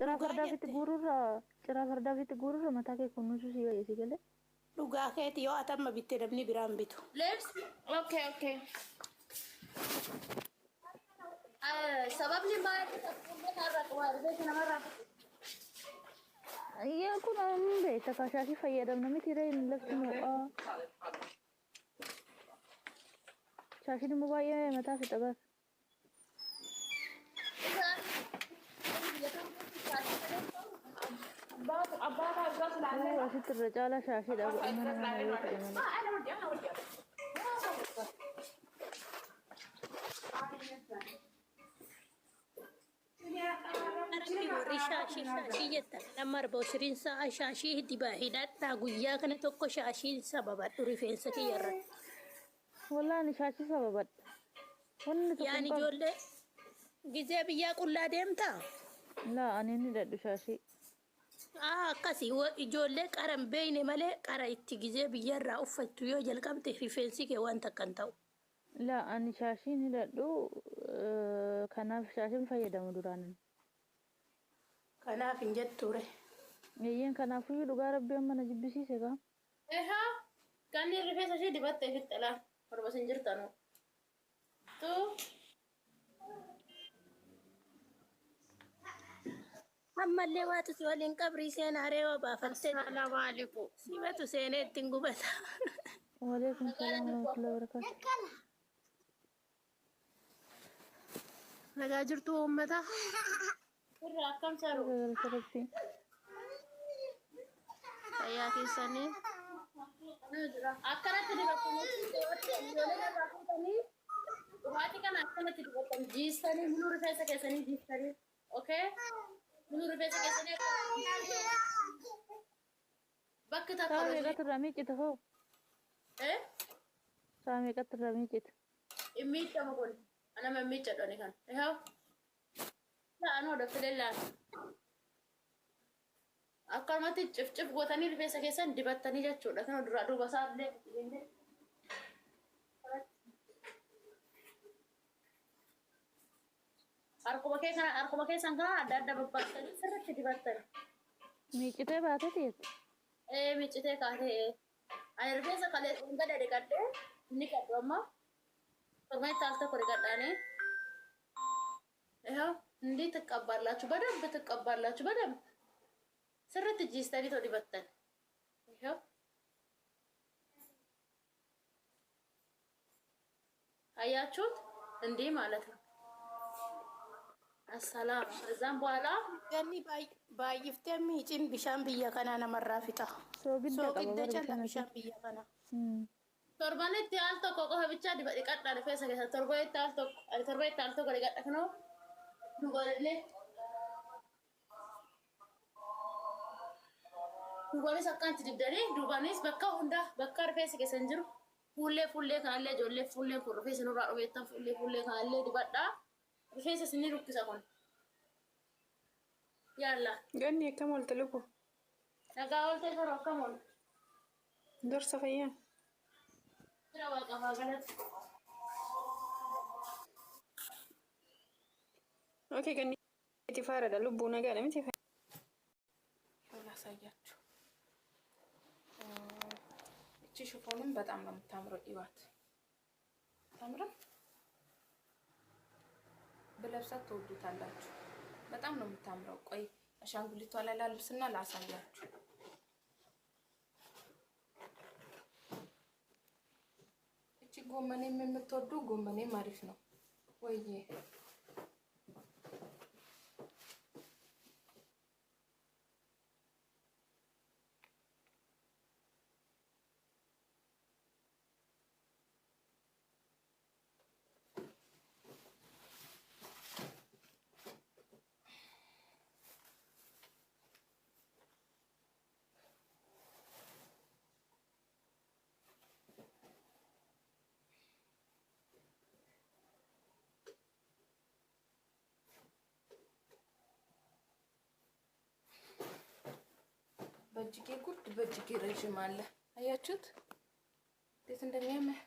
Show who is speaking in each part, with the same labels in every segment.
Speaker 1: Cira fardaa fitti guururra mataa kee kunuunsu si wayya galee.
Speaker 2: Dhugaa keeti yoo atamma bittee namni biraan bitu.
Speaker 3: Let's okay. Sababni maali akkuma irraa qabu namarraa.
Speaker 1: Iyyaa kun beekta kaashaashii fayyadamna miti reeyin lafti moo'aa. Shaashiin immoo baay'ee mataa fi xabaas. Asitti irra caalaa shaashiidha godhamanii mana yoo ta'e malee.
Speaker 2: Shaashii jettan nama arbooshiriin sa'a shaashii dibaa hidhadhaa guyyaa kana tokko shaashii sababadhu rifeensa kiyyarratti.
Speaker 1: Wallaani shaashii sababadha.
Speaker 2: Yaani ijoollee gizee biyyaa qullaa deemtaa?
Speaker 1: Laa ani ni dadhu shaashii.
Speaker 2: Akkasii ijoollee qara hin beekne malee qara itti gizee biyyarraa uffattu yoo jalqabde rifeensi kee waan takka hin ta'u.
Speaker 1: Laa ani shaashii ni dadhu kanaaf shaashiin fayyadamu duraan.
Speaker 2: Kanaaf hin jetture.
Speaker 1: Eeyyeen kanaafuyyuu dhugaa rabbii amma na jibbisiise gaa.
Speaker 3: Ehaa kan rifeensa ishee dibattee fitte laa barbas hin jirtanu.
Speaker 2: Ammallee waatu si waliin qabrii seenaa reewa baafattee.
Speaker 3: Salaamu alaikum.
Speaker 2: Simatu seenee ittiin gubata.
Speaker 1: Waalaikum salaam wa rahmatullahi wa barakatuh.
Speaker 3: Nagaa jirtu uummata. Irraa akkam saru. Fayyaa keessanii. Akkanatti dibatanii dhugaatii kana akkanatti dibatan jiistanii muluu rifeensa keessanii jiistanii. Okay? Muluu rifeensa keessanii bakka takka
Speaker 1: Saa meeqatti irraa miiccita hoo? Saa meeqatti irraa miiccita?
Speaker 3: Miiccama kun anama miiccadhani kan. Ehaa anoo daffilee laata. Akkanumatti cif gootanii rifeensa keessan dibattanii jechuudha. Kan duraa duuba isaallee harkuma keessan kana adda adda babbaasanii sirriitti dibattan.
Speaker 1: Miiccitee baatee teessu?
Speaker 3: Miiccitee kaatee ani rifeensa kalee gada dhiqadhee inni qaddu amma torbeetti al tokko dhiqadhaanii. Ehaa እንዴት ትቀባላችሁ? በደንብ ትቀባላችሁ። በደንብ ስርት ጂስተኒ ተዲበተን ይሄው አያችሁት እንዴ ማለት ነው። አሰላም ከዛም በኋላ ገኒ ባይፍተሚ ጭን ቢሻን ብያ ከና ነመራፊታ ሶግደ ጨላ ቢሻን ብያ ከና ቶርባኔት ያልቶ ቆቆ ብቻ ዲበቀጣ ለፈሰ ከሰ ቶርባኔት አልቶ ገለቀጠክ ነው Dubanis akkanatti dibdanii dubanis bakka hunda bakka rifeensa keessan jiru fuullee kanallee ijoollee fuullee kun rifeensa nurraa dhobeettan fuullee kanallee dibadhaa rifeensa isinii rukkisa kun yaalla.
Speaker 4: Ganni akkam oolte lubu?
Speaker 3: Nagaa oolte yeroo akkam oolte?
Speaker 4: Dursa fayyaa?
Speaker 3: Bira waaqafaa galatti.
Speaker 4: Oke ganni itti faaradha lubbuu nagaadha miti ላሳያችሁ። እቺ ሽፎንም በጣም ነው የምታምረው። ይዋት ታምራ በለብሳት ተወዱታላችሁ። በጣም ነው የምታምረው። ቆይ አሻንጉሊቷ ላይ ላልብስና ላሳያችሁ። እቺ ጎመኔም የምትወዱ ጎመኔም አሪፍ ነው ወይዬ በእጅጌ ጉድ በእጅጌ ረዥም አለ። አያችሁት እንዴት እንደሚያምር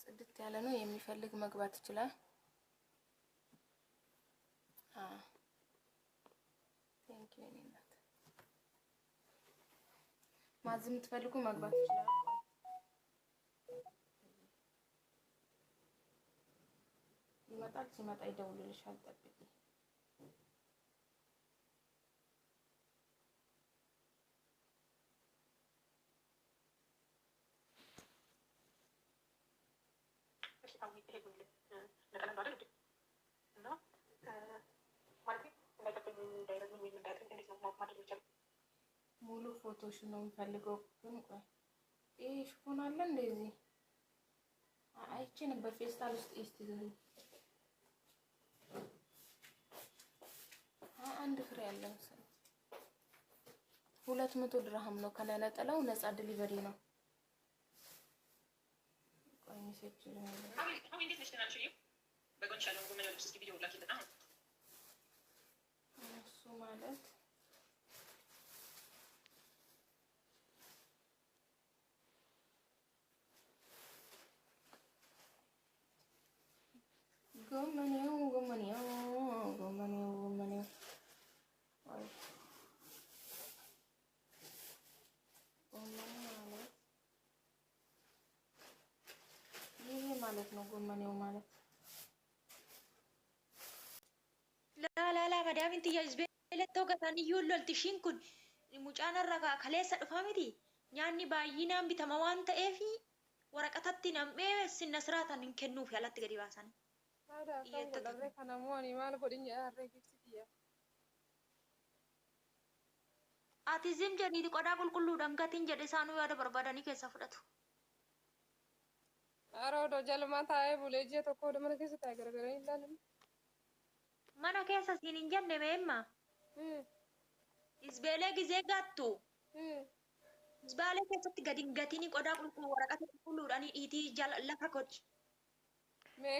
Speaker 4: ጽድት ያለ ነው። የሚፈልግ መግባት ይችላል። የኔነት ማዝ የምትፈልጉ መግባት ይችላል። ይመጣል። ሲመጣ ይደውልልሻል። ጠብቂ። ሙሉ ፎቶሽ ነው የምፈልገው። ግን ቆይ ይሄ ሽፎን አለ እንደዚህ አይቼ ነበር ፌስታል ውስጥ እስቲ አንድ ፍሬ ያለ መሰለኝ 200 ድርሃም ነው። ከነጠላው ነፃ ዲሊቨሪ ነው። ቆይ ሜሴጅ ነው እሱ ማለት ጎመኔው ይሄ ማለት ነው። ጎመኔው ማለት
Speaker 5: ላላላ መዳሚን ትያዝ ቤለተው ገታን ይውልልትሽን ኩን ሙጫን ረጋ ከሌሰ ዱፋሚቲ ኛኒ ባይናን ቢተማ ዋን ተኤፊ ወረቀተቲ ነምኤ ሲነስራታን እንከኑፍ ያላት ገዲ ባሳን አቲዝም ጀዲት ቆዳ ቁልቁሉ ደንጋቲን ጀደ ሳኑ ያደ በርባዳኒ ከሳ ፍደቱ
Speaker 6: አሮዶ ጀልማታ አይ ቡሌጂ ተኮ ደመነ ከሰ ታገረገረ ይላል
Speaker 5: ማና ከሳ ሲኒን ጀነ በእማ ኢዝቤለ ጊዜ ጋቱ ኢዝባለ ከሰት ገዲንጋቲኒ ቆዳ ቁልቁሉ ወረቀተ ቁልቁሉ ዳኒ ኢቲ ጃል ለፈኮች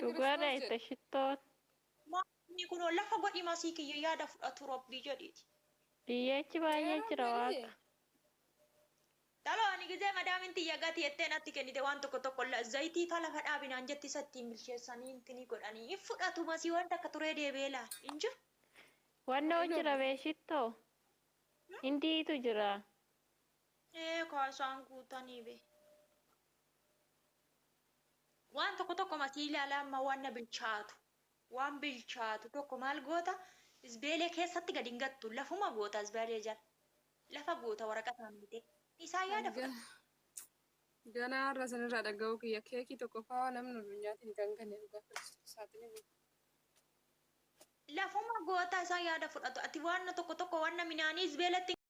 Speaker 1: Dhugaadha itti shittoon
Speaker 5: Ni kun lafa godhi masii kiyya yaada fudhatu robbii jedhiiti.
Speaker 1: biyyeechi baay'ee jira waaqa.
Speaker 5: Taloo ani gizee madaamin tiyya gati jettee natti kennite waan tokko zayitii tala fadhaabinaan jetti isatti milcheessanii intini godhanii fudhatu masii wanta akka turee deebee laa hin jiru.
Speaker 1: Wannoo jira beeshittoo indiitu jira.
Speaker 5: Kaasaan guutanii bee. Waan tokko masii ilaalaa amma waan na bilchaatu. Waan bilchaatu tokko maal goota isbeelee keessatti gadi hin gattu lafuma goota isbeelee jala lafa goota waraqataan bite isaa yaada fudhata
Speaker 6: Ganaa har'a sanirraa dhaga'uu kiyya keekii tokko fa'aa namni addunyaatiin kan kanneen dhugaa saaxilee
Speaker 5: lafuma goota isaa yaada fudhatu ati waan tokko waan midhaanii isbeeletti